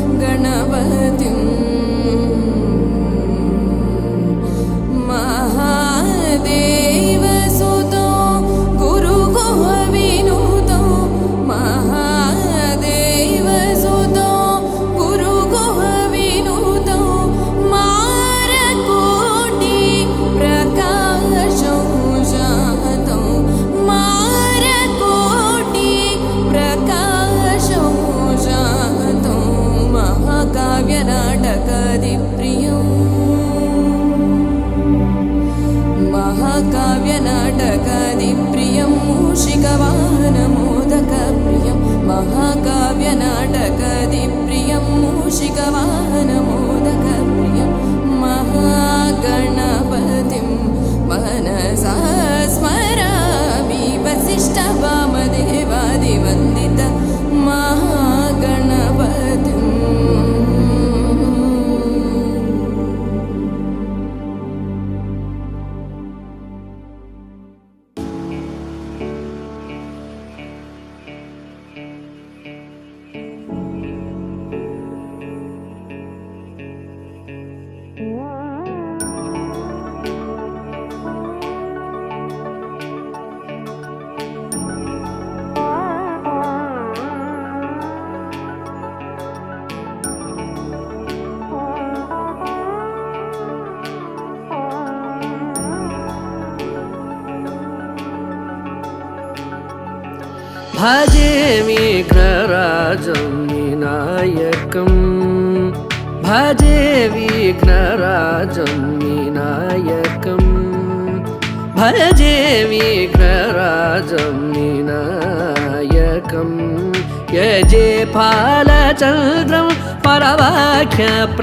वसिष्ठवामदेवादिवन्दितमहागणपतिं महादेवसुतो गुरुगुहविनुतो महादेवसुतो गुरुगुहविनुतो मारकोटि प्रकाशो जातो मारकोटि प्रकाशो जातो महाकाव्यनाटकादिप्रियम् महाकाव्यनाटकादिप्रियं मूषिकवाहनमोदकप्रियं महाकाव्यनाटकादिप्रियं मूषिकवाहनमोदकप्रियं महागणपतिं मनसा स्मरामि वसिष्ठवामदेवादिवन्दित महागणपतिम् भजे विघ्नराजं विनायकं भजे विघ्नराजं विनायकं भजे विघ्नराजं विनायकं यजे फालचन्द्रं परवाक्यप्रमेयं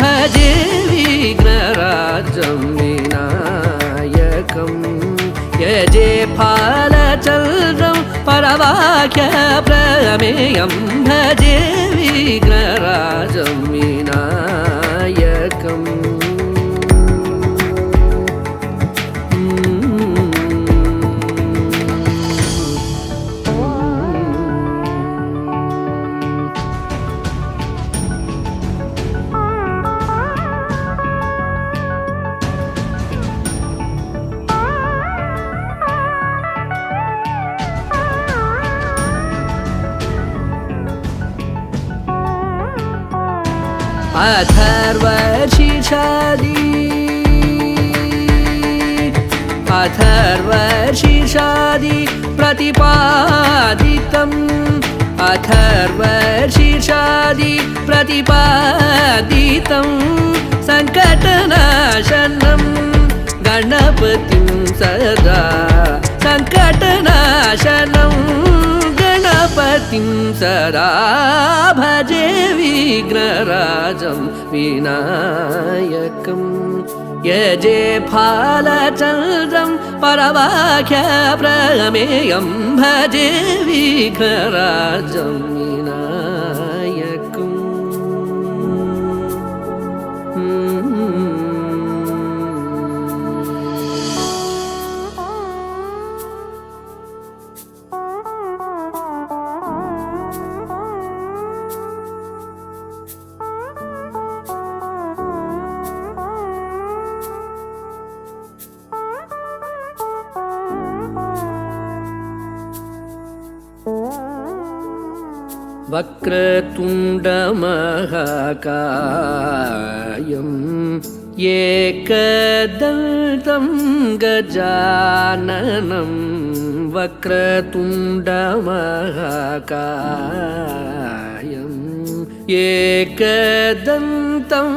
भजे विघ्नराजं विनायकं यजे फालचन्द्रं परवाक्यप्रमेयं भजे विघ्नराजं विनायकम् अथर्वशीर्षादि प्रतिपादितम् अथर्वशीर्षादि प्रतिपादितं सङ्कटनाशनं गणपतिं सदा सङ्कटनाशनं गणपतिं सदा भजे विघ्नराजं विनायकं यजे फालचन्द्रं परवाक्यप्रमेयं भजे विघ्नराजं विनायकम् वक्रतुण्डमहाकायम् एकदन्तं गजाननं वक्रतुण्डमहाकायम् एकदन्तं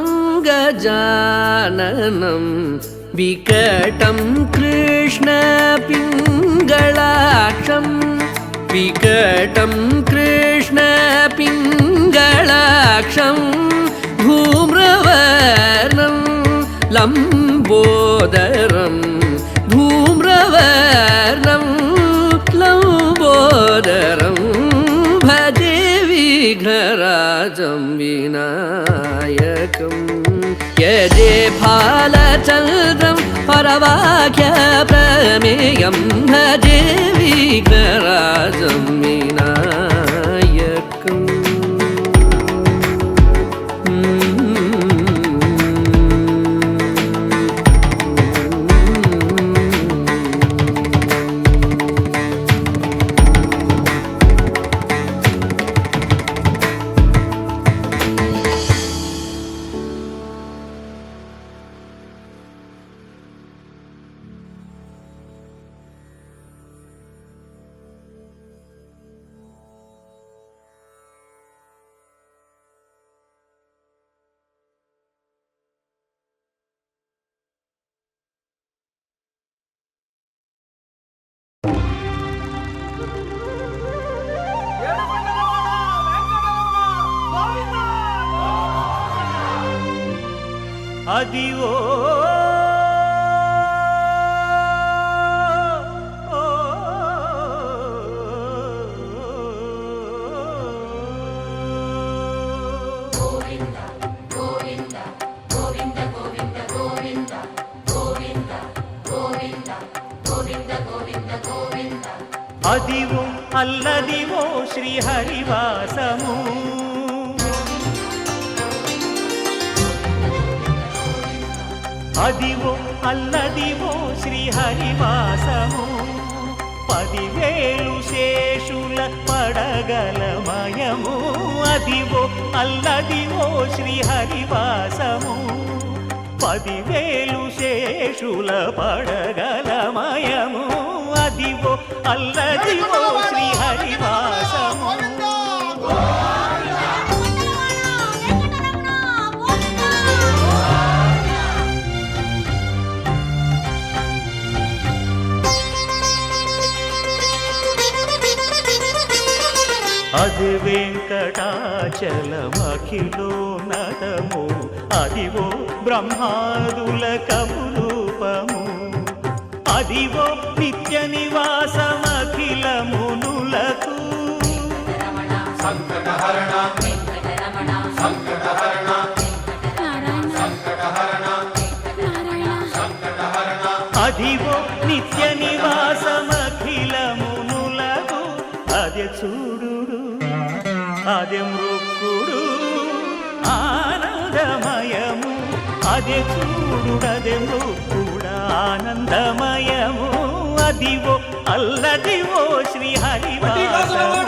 गजाननं विकटं कृष्णपिङ्गलाक्षं विकटं कृष्णपिङ्गलाक्षं धूम्रवर्णं लम्बोदरं धूम्रवर्णं लम्बोदरं भजे विघ्नराजं विनायकं यजे फालचन्द्रं परवाक्यप्रमेयं भजे விக்னராஜம் விநாயகம் అదివో అదివో అల్లదివో శ్రీహరివాసము అదివో అల్లదివో శ్రీహరివాసము 10,000 శేషుల పడగలమయము అదివో అల్లదివో శ్రీహరివాసము 10,000 శేషుల పడగలమయము అదివో అల్లదివో శ్రీహరివాసము అది వెంకటాచలమఖిలో నటము అదివో బ్రహ్మాదుల కపురూపము అదివో నిత్య నివాసమఖిల మునులకు సంకటహరణ సంకటహరణ అదివో నిత్య నివాసమఖిల మునులకు అదే చూడు అదే మృక్కుడు ఆనందమయము అదే చూడు అదే మృక్కుడు ఆనందమయము అదివో అల్లదివో శ్రీహరివాసము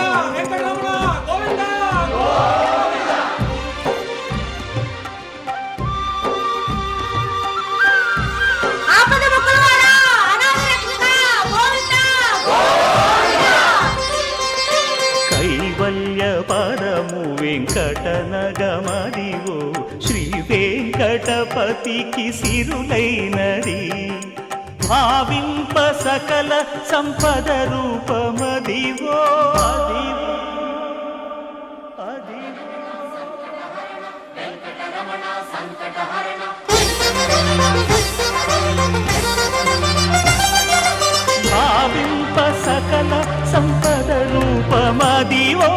పరము వెంకటనగమదివో శ్రీ వెంకటపతికి సిరులైనది భావింప సకల సంపద రూపమదివో అదివో భావింప సకల సంపద రూపమదివో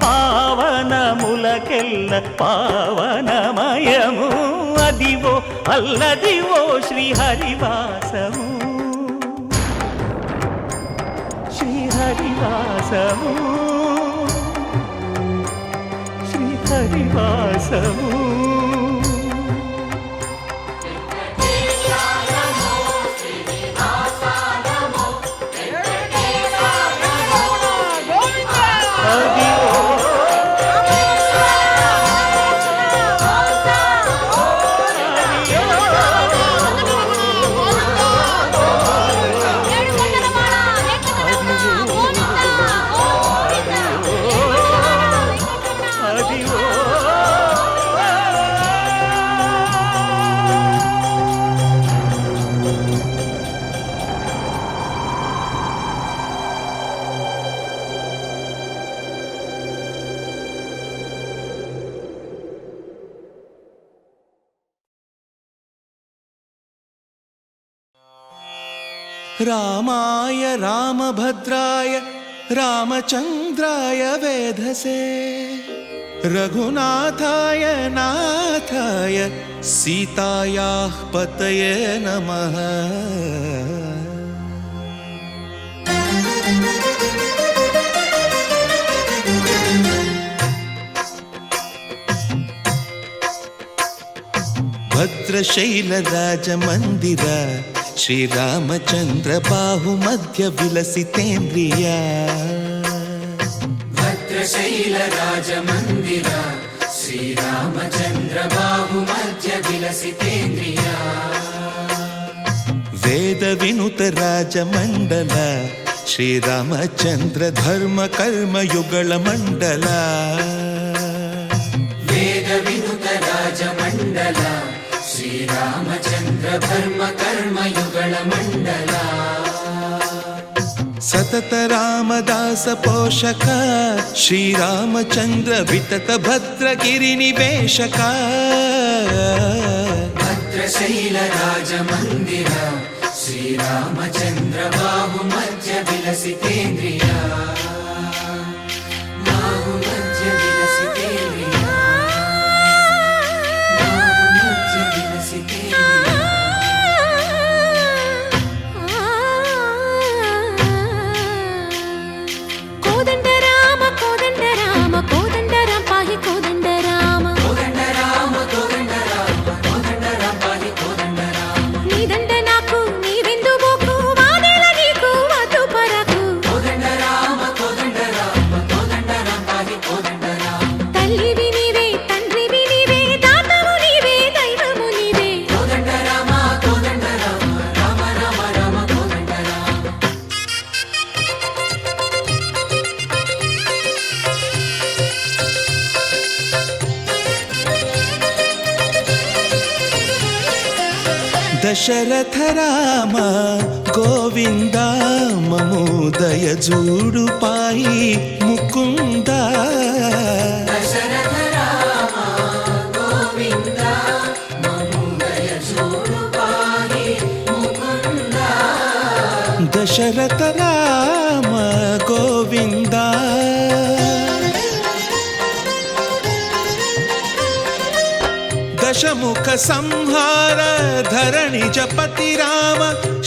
పావనములకెల్ల పావనమయము అదివో అల్లదివో శ్రీహరివాసము శ్రీహరివాసము శ్రీహరివాసము रामाय रामभद्राय रामचन्द्राय वेधसे रघुनाथाय नाथाय सीतायाः पतये नमः। భద్రశైల రాజమందిర శ్రీరామచంద్ర బాహుమధ్య విలసితేంద్రియ భద్రశైల రాజమందిర శ్రీరామచంద్ర బాహుమధ్య విలసితేంద్రియ వేద వినుత రాజమండల శ్రీరామచంద్ర ధర్మ కర్మయుగళ మండల వేద వినుత రాజమండల శ్రీరామచంద్ర ధర్మ కర్మయుగళ మండల సతత రామదాస పోషక శ్రీరామచంద్ర వితత భద్రగిరి నివేశక భద్రశైల రాజమందిర శ్రీరామచంద్ర బాహుమధ్య విలసితేంద్రియ బాహుమధ్య విలసితేంద్రియ బాహుమధ్య విలసితేంద్రియ కోదండ రామ కోదండ రామ కోదండ రామ పాహి కోదండ రామ కోదండ రామ కోదండ రామ కోదండ రామ పాహి కోదండ రామ నీదండ నాకు నీవెందు మోకు వాదేల నీకు వద్దు పరకు కోదండ రామ కోదండ రామ కోదండ రామ పాహి కోదండ రామ తల్లివి నీవే తండ్రివి నీవే దాతవు నీవే దైవము నీవే కోదండ రామ కోదండ రామ రామ రామ రామ కోదండ రామ దశరథ రామ గోవింద మమోదయ జూడు పాయి ముకుంద దశరథ రామ గోవింద మముదయ చూడు పాహి ముకుంద దశరథ రామ గోవింద దశముఖ సంహార ధరణి జపతి రామ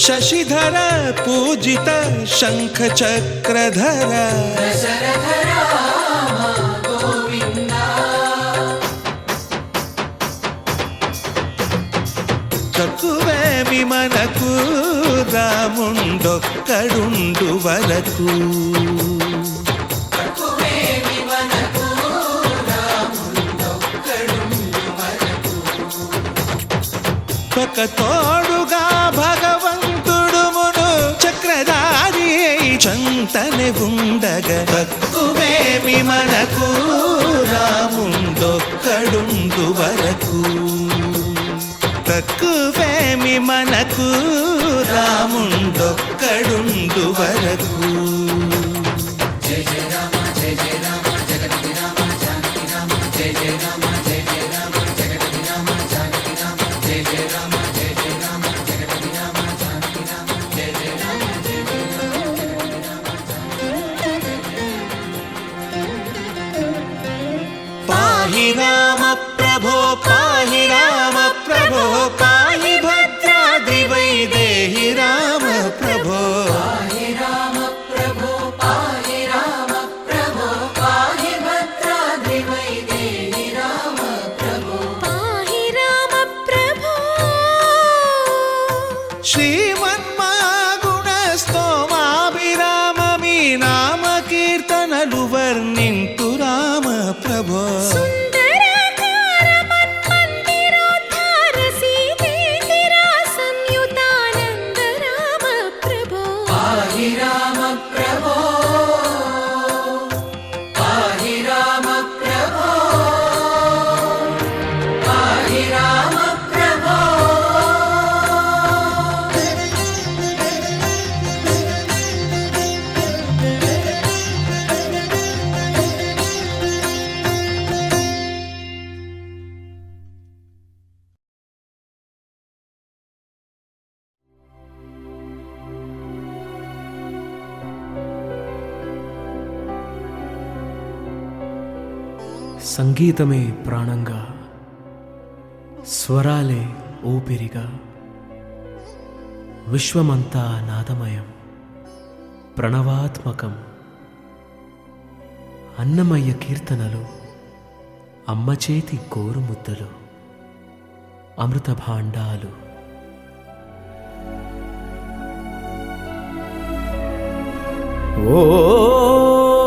శశిధర పూజిత శంఖ చక్రధర దశరథ రామ గోవింద తక్కువేమి మనకు రాముండొక్కడుండు వరకు తక్కువేమి మనకు రాముండొక్కడుండు వరకు ఒక తోడుగా భగవంతుడు మును చక్రధారి చంతనే ఉండగ తక్కువేమి మనకు రాముండొక్కడుండు వరకు తక్కువేమి మనకు రాముండొక్కడుండు వరకు జయ జయ రామ జయ జయ రామ జగతి రామ జానకి రామ జయ జయ రామ జయ జయ రామ జగతి రామ జానకి రామ జయ జయ రామ జయ జయ రామ జగతి రామ జానకి రామ జయ జయ రామ జయ జయ రామ పాహి రామ ప్రభో పాహి రామ ప్రభో పాహి భద్రాద్రి వైదేహి రామ ప్రభో పాహి రామ ప్రభో పాహి రామ ప్రభో పాహి భద్రాద్రి వైదేహి రామ ప్రభో పాహి రామ ప్రభో శ్రీమన్మాగుణ స్తోమాభిరామ మీ నామ కీర్తనలు వర్ణింతు రామ ప్రభో సుందరాకార మన్మందిరోద్ధార సీతేందిరా సంయుతానంద రామ ప్రభో పాహి రామ ప్రభో పాహి రామ ప్రభో పాహి రామ ప్రభో సంగీతమే ప్రాణంగా, స్వరాలే ఊపిరిగా, విశ్వమంతా నాదమయం, ప్రణవాత్మకం. అన్నమయ్య కీర్తనలు, అమ్మ చేతి గోరుముద్దలు. అమృత భాండాలు.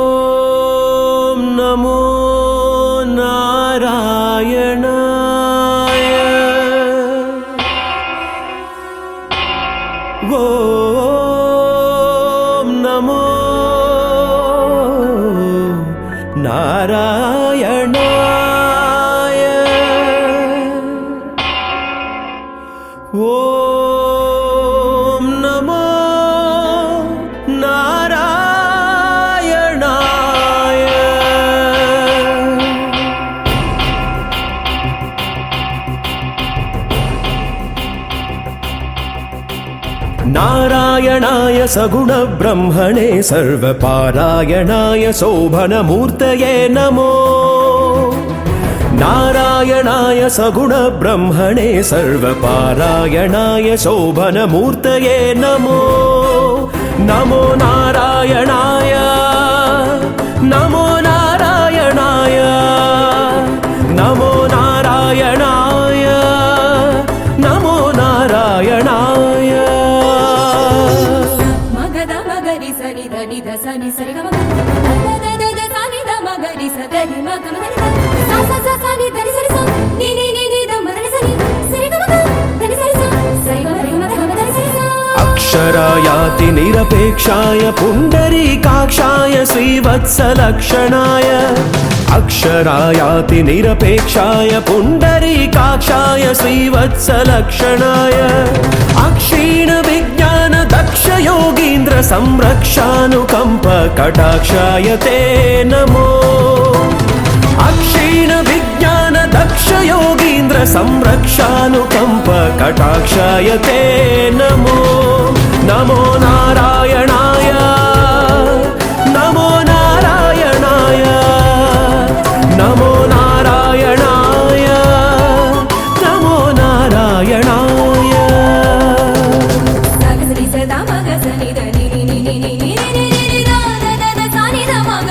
ఓం నమో నారాయణాయ. ఓం నమో నారాయణాయ. ఓం నమో నారాయణాయ. నారాయణాయ సగుణ బ్రహ్మణే సర్వపారాయణాయ శోభనమూర్తయే నమో. నారాయణాయ సగుణ బ్రహ్మణే సర్వపారాయణాయ శోభనమూర్తయే నమో. నమో నారాయణాయ నమో నారాయణాయ నమో నారాయణాయ నమో నారాయణాయ. మగద మగరి సని దని ద సని సరి గమ ద ద ద సని ద మగరి సదని మగ మగరి స స స సని దని సరి స ని ని ని ని ద మగరి సని సరి గమ దని సరి స సరి గమ రి గమ ద గమ దని సరి స. అక్షరాయాతి నిరపేక్షాయ పుండరీకాక్షాయ శ్రీవత్సలక్షణాయ. అక్షరాయాతి నిరపేక్షాయ పుండరీకాక్షాయ శ్రీవత్సలక్షణాయ. అక్షీణ విజ్ఞాన దక్ష యోగీంద్ర సంరక్షానుకంప కటాక్షాయ తే నమో. అక్షీణ విజ్ఞాన దక్ష యోగీంద్ర సంరక్షానుకంప కటాక్షాయ తే నమో. నమో నారాయణాయ నమో నారాయణాయ నమో నారాయణాయ నమో నారాయణాయ. సగ సరి స ద మగ సని ద ని ని ని ని ని ని ని ని ని ద ద ద ద సని ద మగ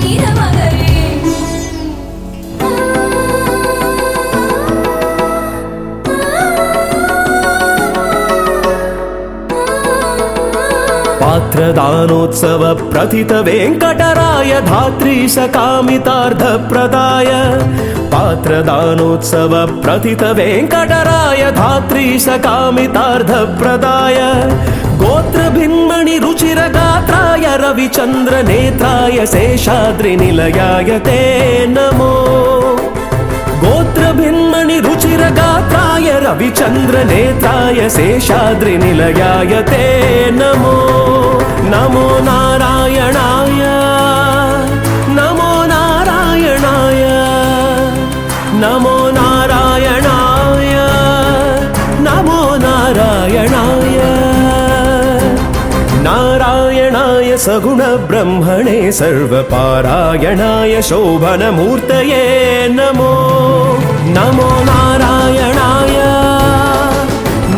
ని ద మగ రి. పాత్రదానోత్సవ ప్రథిత వెంకటరాయ ధాత్రీశ కామితార్థ ప్రదాయ. పాత్రదానోత్సవ ప్రథిత వెంకటరాయ ధాత్రీశ కామితార్థ ప్రదాయ. గోత్ర భిన్మణి రుచిర గాత్రాయ రవిచంద్ర నేత్రాయ శేషాద్రి నిలయాయ తే నమో. గోత్ర భిన్మణి రుచిర గాత్రాయ రవిచంద్ర నేత్రాయ శేషాద్రి నిలయాయ తే నమో. నమో నారాయణాయ నమో నారాయణాయ నమో నారాయణాయ నమో నారాయణాయ. నారాయణాయ సగుణ బ్రహ్మణే సర్వపారాయణాయ శోభనమూర్తయే నమో. నమో నారాయణాయ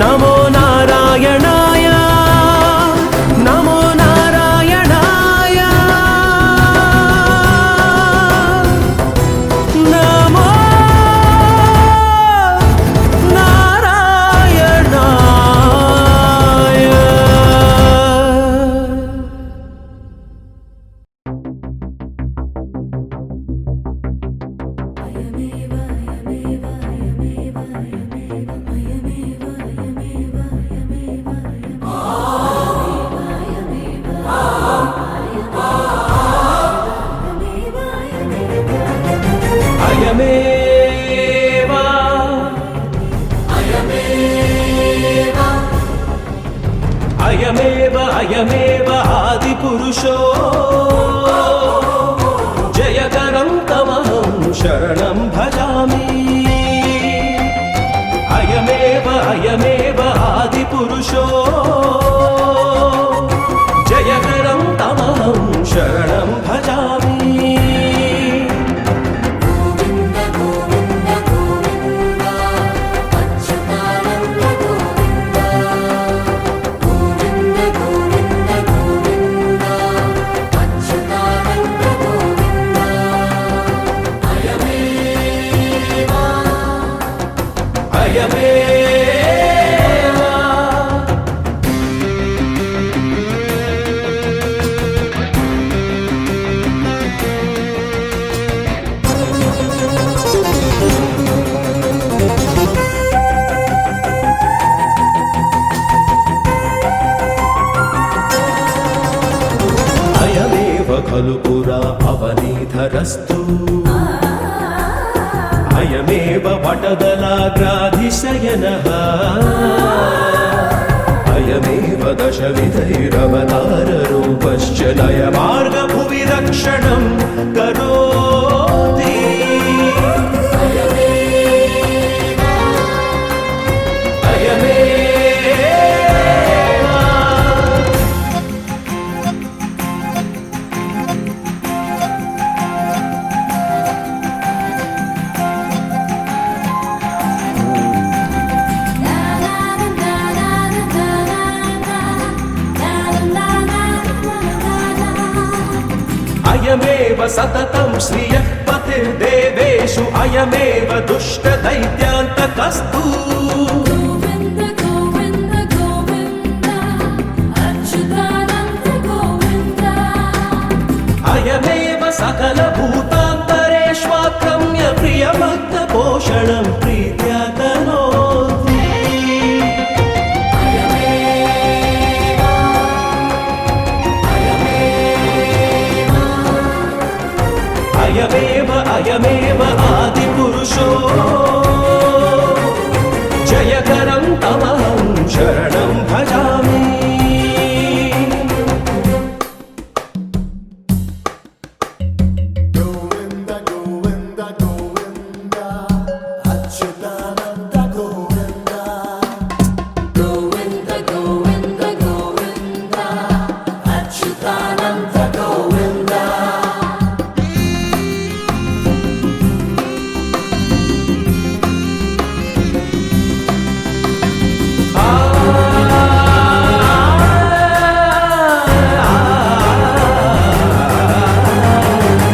నమో నారాయణాయ నమో నారాయణాయ నమో నారాయణాయ. అయమేవా అయమేవ అయమేవ ఆది పురుషో జయకరం తమహం శరణం భజామి. అయమేవ అయమేవ ఆది పురుషో జయకరం తమహం శరణం భజామి. అయమేవా అయమేవ ఖలు పురా అవనీధరస్తు అయమేవ వటదలాగ్రాధిశయనః అయమేవ దశవిధైరవతారరూపశ్చ లయమార్గభువి రక్షణం కరోతి అయమేవా అయమేవ సతతం శ్రియః పతిర్దేవేషు అయమేవ దుష్టదైత్యాంతకస్తు గోవింద గోవింద గోవింద అచ్యుతానంద గోవింద అయమేవ సకల భూతాంతరేష్వాక్రమ్య ప్రియభక్త పోషణం ప్రీత్యా తనోతి అయమేవ అయమేవ ఆదిపురుషో జయకరం తమహం శరణం భజామి గోవింద గోవింద గోవింద అచ్యుతానంద గోవింద గోవింద గోవింద గోవింద అచ్యుతానంద గోవింద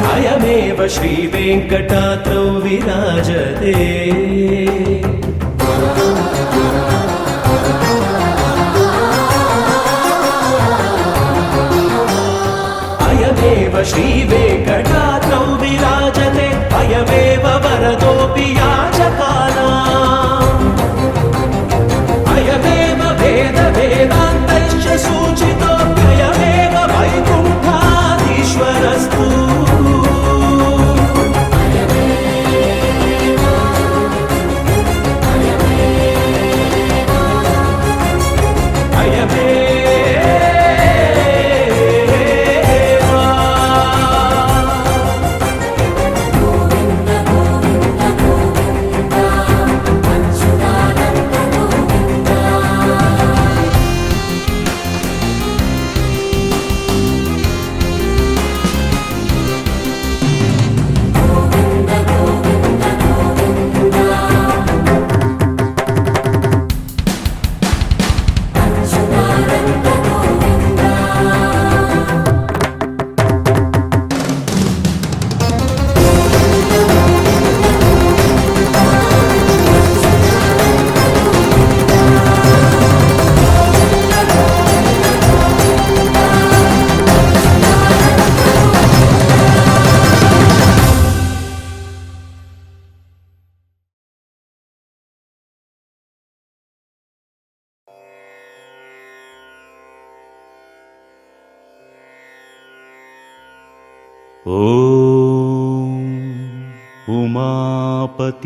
అయమేవ శ్రీవేంకటాద్రౌ విరాజతే అయమేవ శ్రీవేంకటాద్రౌ విరాజతే అయమేవ వరదోపి యాచకానాం అయమేవ వేద వేదాంతైశ్చ సూచితో అయమేవ వైకుంఠాధీశ్వరస్తు ॐ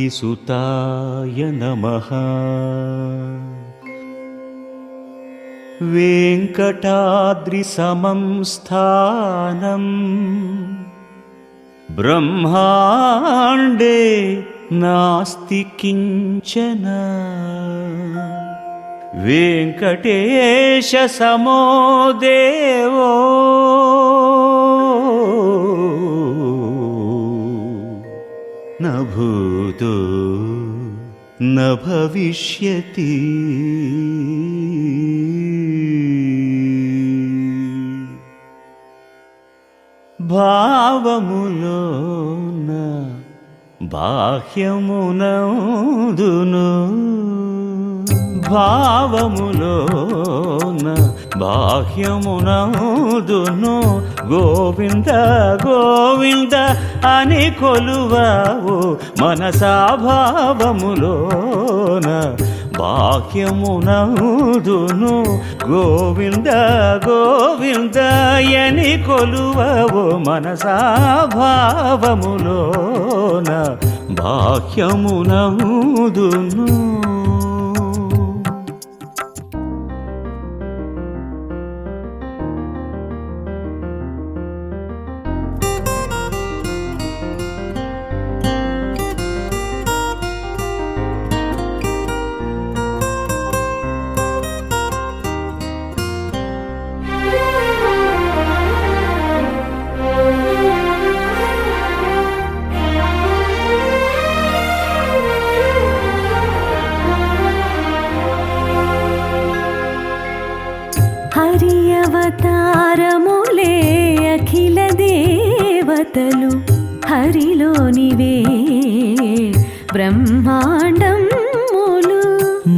उमापतिसुताय नमः वेङ्कटाद्रिसमं स्थानम् ब्रह्माण्डे नास्ति किञ्चन वेङ्कटेशसमो देवो न भूतो न भविष्यति భావములోన బాహ్యమునందును భావములోన బాహ్యమునందును గోవింద గోవింద అని కొలువావు మనసా భావములోన బాహ్యమునందును గోవింద గోవింద అని కొలువావు మనసా భావములోన బాహ్యమునందును హరి అవతారములే అఖిల దేవతలు హరిలోనివే బ్రహ్మాండములు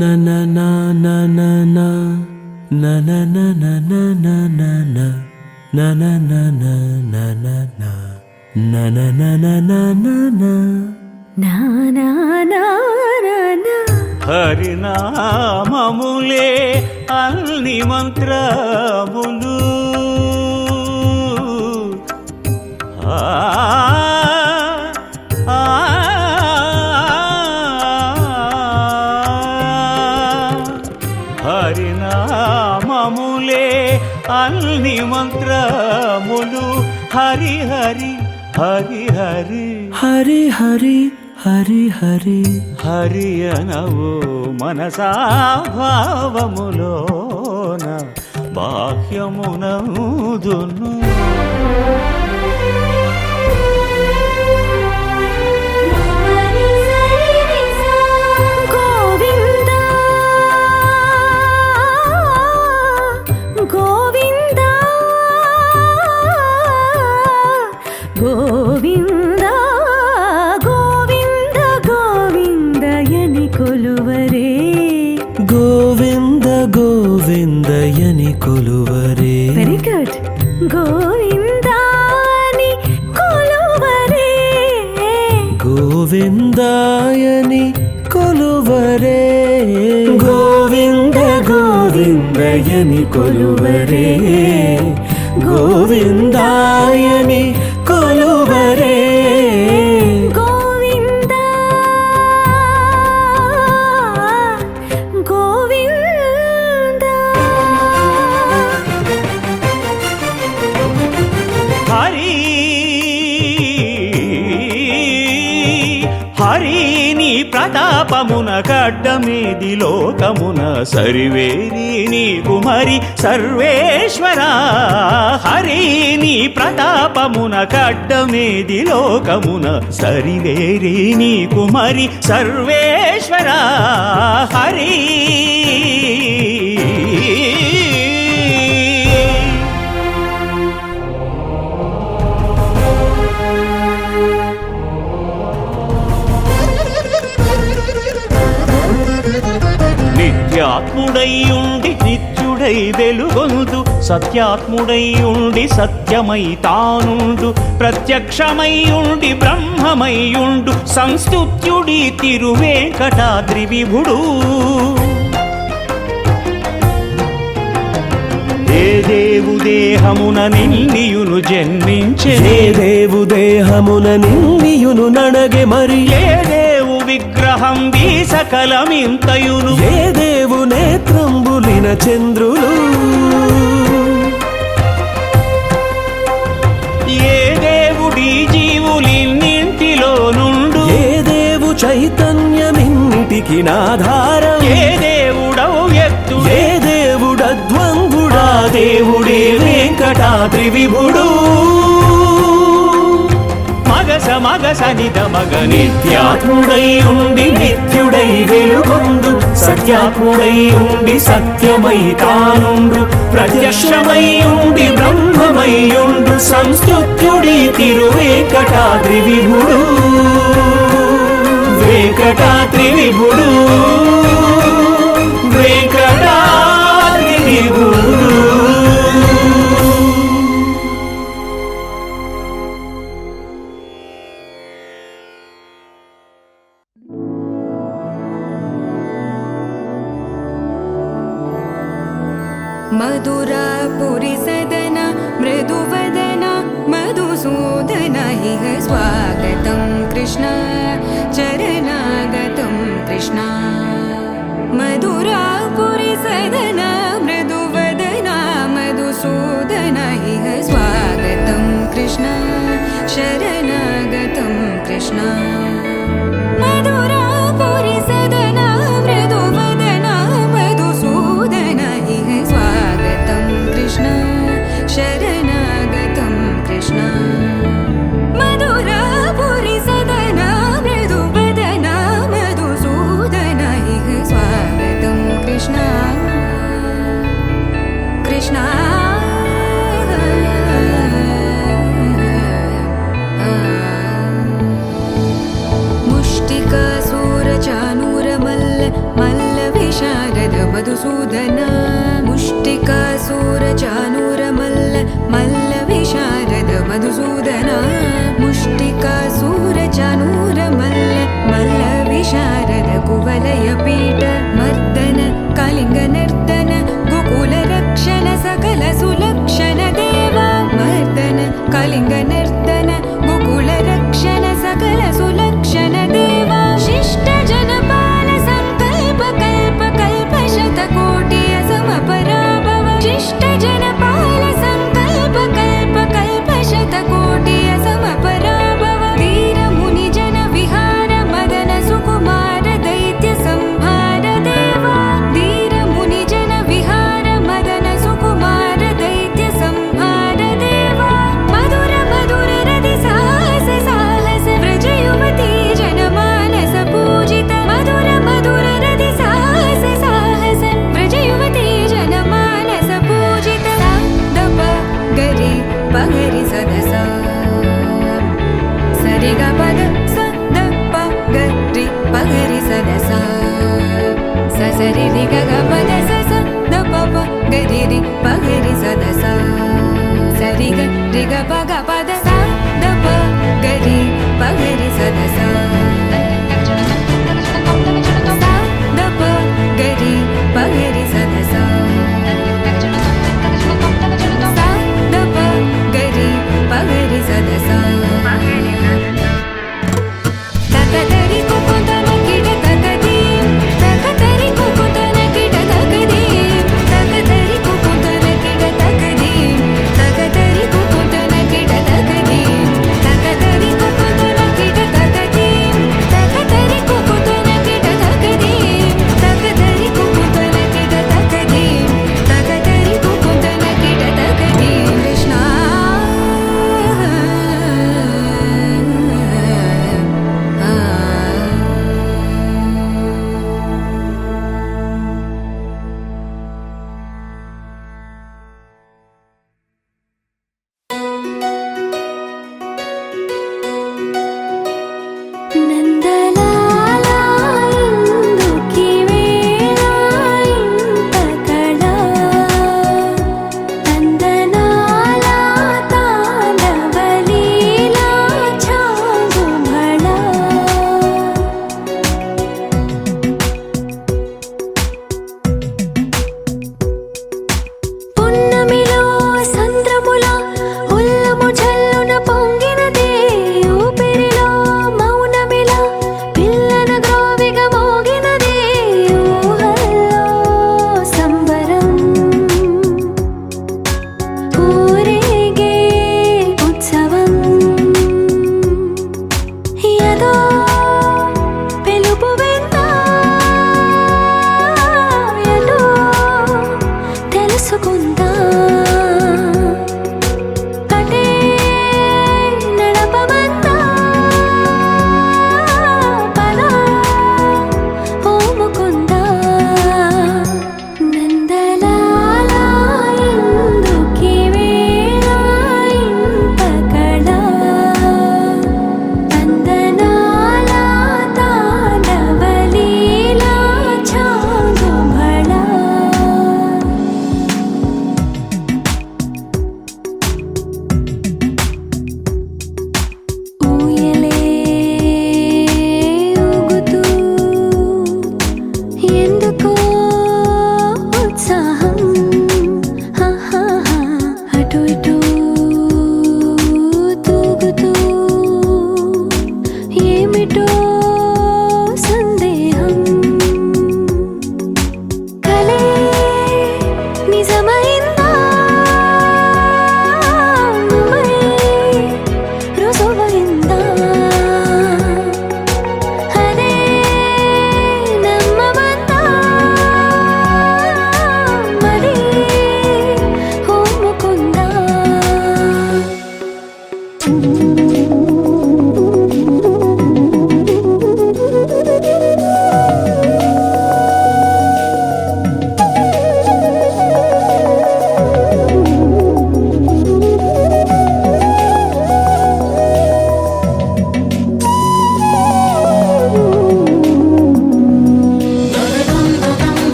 నన నన నన నన నన నన నన నన నన నన నన నన నన నానా హరినామములే అన్ని మంత్రములు హరినామములే అన్ని మంత్రములు హరి హరి హరి హరి హరి హరి హరి హరి హరి అనవు మనసా భావములోన బాహ్యమునందును గోవింద గోవింద గోవింద గోవింద గోవిందయని కొలువరే గోవింద గోవిందయని కొలువరే వెరీ గుడ్ గోవిందాని కొలువరే గోవిందాయని కొలువరే గోవింద గోవిందయని కొలువరే గోవిందాయని కొలువరే గోవింద గోవింద హరి హరి నీ ప్రతాపమున గడ్డమేది లోకమున సరివేరి నీకు మరి సర్వేశ్వర హరి నీ ప్రతాపమున గడ్డమేది లోకమున సరివేరి నీకు మరి సర్వేశ్వర హరి నిత్యాత్ముడై ఉండి నిత్యుడై వెలుగొందు సత్యాత్ముడై ఉండి సత్యమై తానుండు ప్రత్యక్షమై ఉండి బ్రహ్మమై ఉండు సంస్తుత్యుడి తిరువేంకటాద్రి విభుడు ఏ దేవు దేహమున నిన్నియును జన్మించే ఏ దేవు దేహమున నిన్నియును నడగే మరి ఏ దేవు విగ్రహం సకలమింతయును ఏ దేవు నేత్రంబులిన చంద్రులు ఏ దేవుడి జీవులిన్నింటిలో నుండు ఏ దేవు చైతన్యమిన్నిటికి నాధారం ఏ దేవుడవు ఎత్తు ఏ దేవుడద్వంగుడా దేవుడే వెంకటాద్రి విభుడు మగస మగస నిద మగ నిత్యాత్ముడై ఉండి నిత్యుడై వెలుగొందు సత్యాత్ముడై ఉండి సత్యమై తానుండు ప్రత్యక్షమై ఉండి బ్రహ్మమై ఉండు సంస్తుత్యుడి తిరువేంకటాద్రి విభుడు త్రివిభుడు వెంకటాద్రి విభుడు. मधुरापुरि सदन मृदुवदन मधुसूदन इह स्वागतं कृष्ण चरणागतं कृष्ण मधुरापुरि सदन मृदुवदन मधुसूदन इह स्वागतं कृष्ण शरणागतं कृष्ण मधुरापुरि सदन मृदुवदन मधुसूदन इह स्वागतं कृष्ण शरणागतं कृष्ण मधुरापुरि सदन मृदुवदन मधुसूदन इह स्वागतं कृष्ण कृष्ण मुष्टिकासूरचानूरमल्ल मल्लविशारद मधुसूदन मुष्टिकासूरचानूरमल्ल मल्लविशारद मधुसूदन मुष्टिकासूरचानूरमल्ल मल्लविशारद कुवलयपीठ मर्दन कलिङ्गनर्दन गोकुलरक्षण सकल सुलक्षण देवा मर्दन कलिङ्गनर्दन गोकुलरक्षण सकल सुलक्षण देवा शिष्ट जनपाल संकल्प कल्प कल्प शतकोटि असमपराभव शिष्ट जनपाल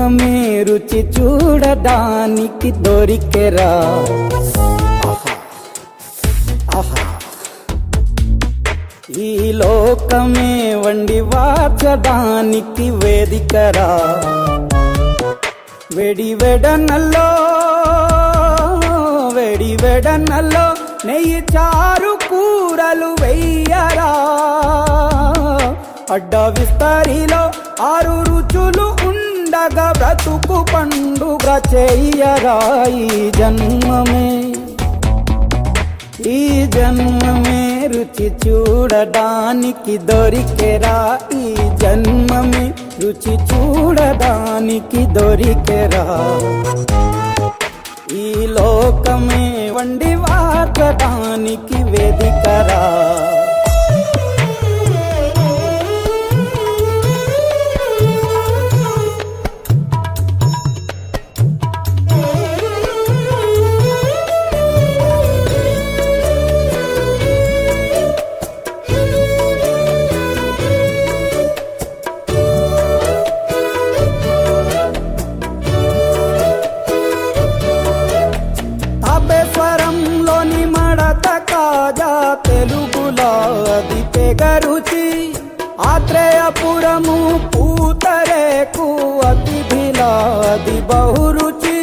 జన్మమే రుచి చూడడానికి దొరికెరా. ఆహా ఆహా, ఈ లోకమే వండి వాచడానికి వేదికరా. వెడి వెడనల్లో నెయ్యి చారు కూరలు వెయ్యరా. అడ్డ విస్తరిలో 6 రుచులు ఉండగా బ్రతుకు పండుగ చెయ్యరా. ఈ జన్మమే రుచి చూడడానికి దొరికెరా. ఈ జన్మమే రుచి చూడడానికి దొరికెరా. ఈ లోకమే వండి వాచడానికి వేదికరా. తాపేశ్వరంలోని మడత కాజా తెలుగులో అది తెగరుచి. ఆత్రేయపురము పూతరేకు అతిథిలా అది బహురుచి.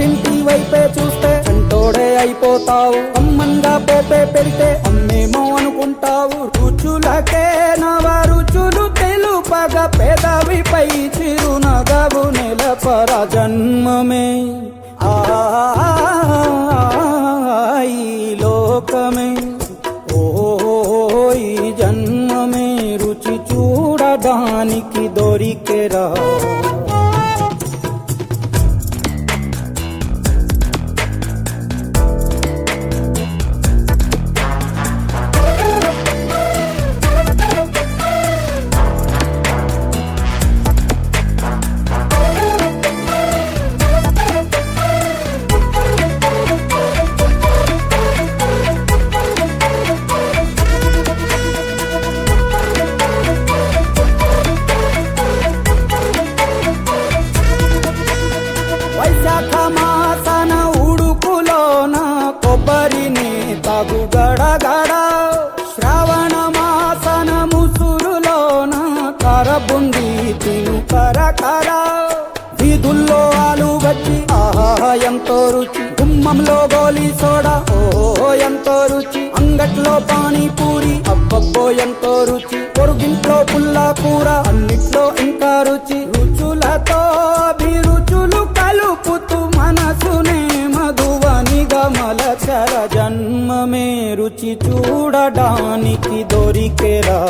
ఇంటి వైపే చూస్తే చంటోడే అయిపోతావు. అమ్మంగా పోపే పెడితే అమ్మేమో అనుకుంటావు. రుచులకే నవ రుచులు తెలుపగా పెదవిపై చిరునగవు నిలపర. జన్మమే ఈ లోకమే ఈ జన్మమే రుచి చూడడానికి దొరికెరా. వైశాఖ మాసన ఉడుకులోన కొబ్బరిని తాగు గడగడ. శ్రావణ మాసన ముసురులోన కరబుంది తిను కరకర. వీధుల్లో ఆలు వచ్చి ఆహా ఎంతో రుచి. గుమ్మంలో గోలీ సోడా ఓహో ఎంతో రుచి. అంగట్లో పానీపూరి అబ్బబ్బో ఎంతో రుచి. పొరుగింట్లో పుల్ల కూర అన్నిట్లో ఇంకా రుచి. రుచులతో అభిరుచులు కలుపుతూ మనసునే మధువనిగా మలచర. జన్మమే రుచి చూడడానికి దొరికెరా.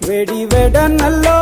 వెడి వెడనల్లో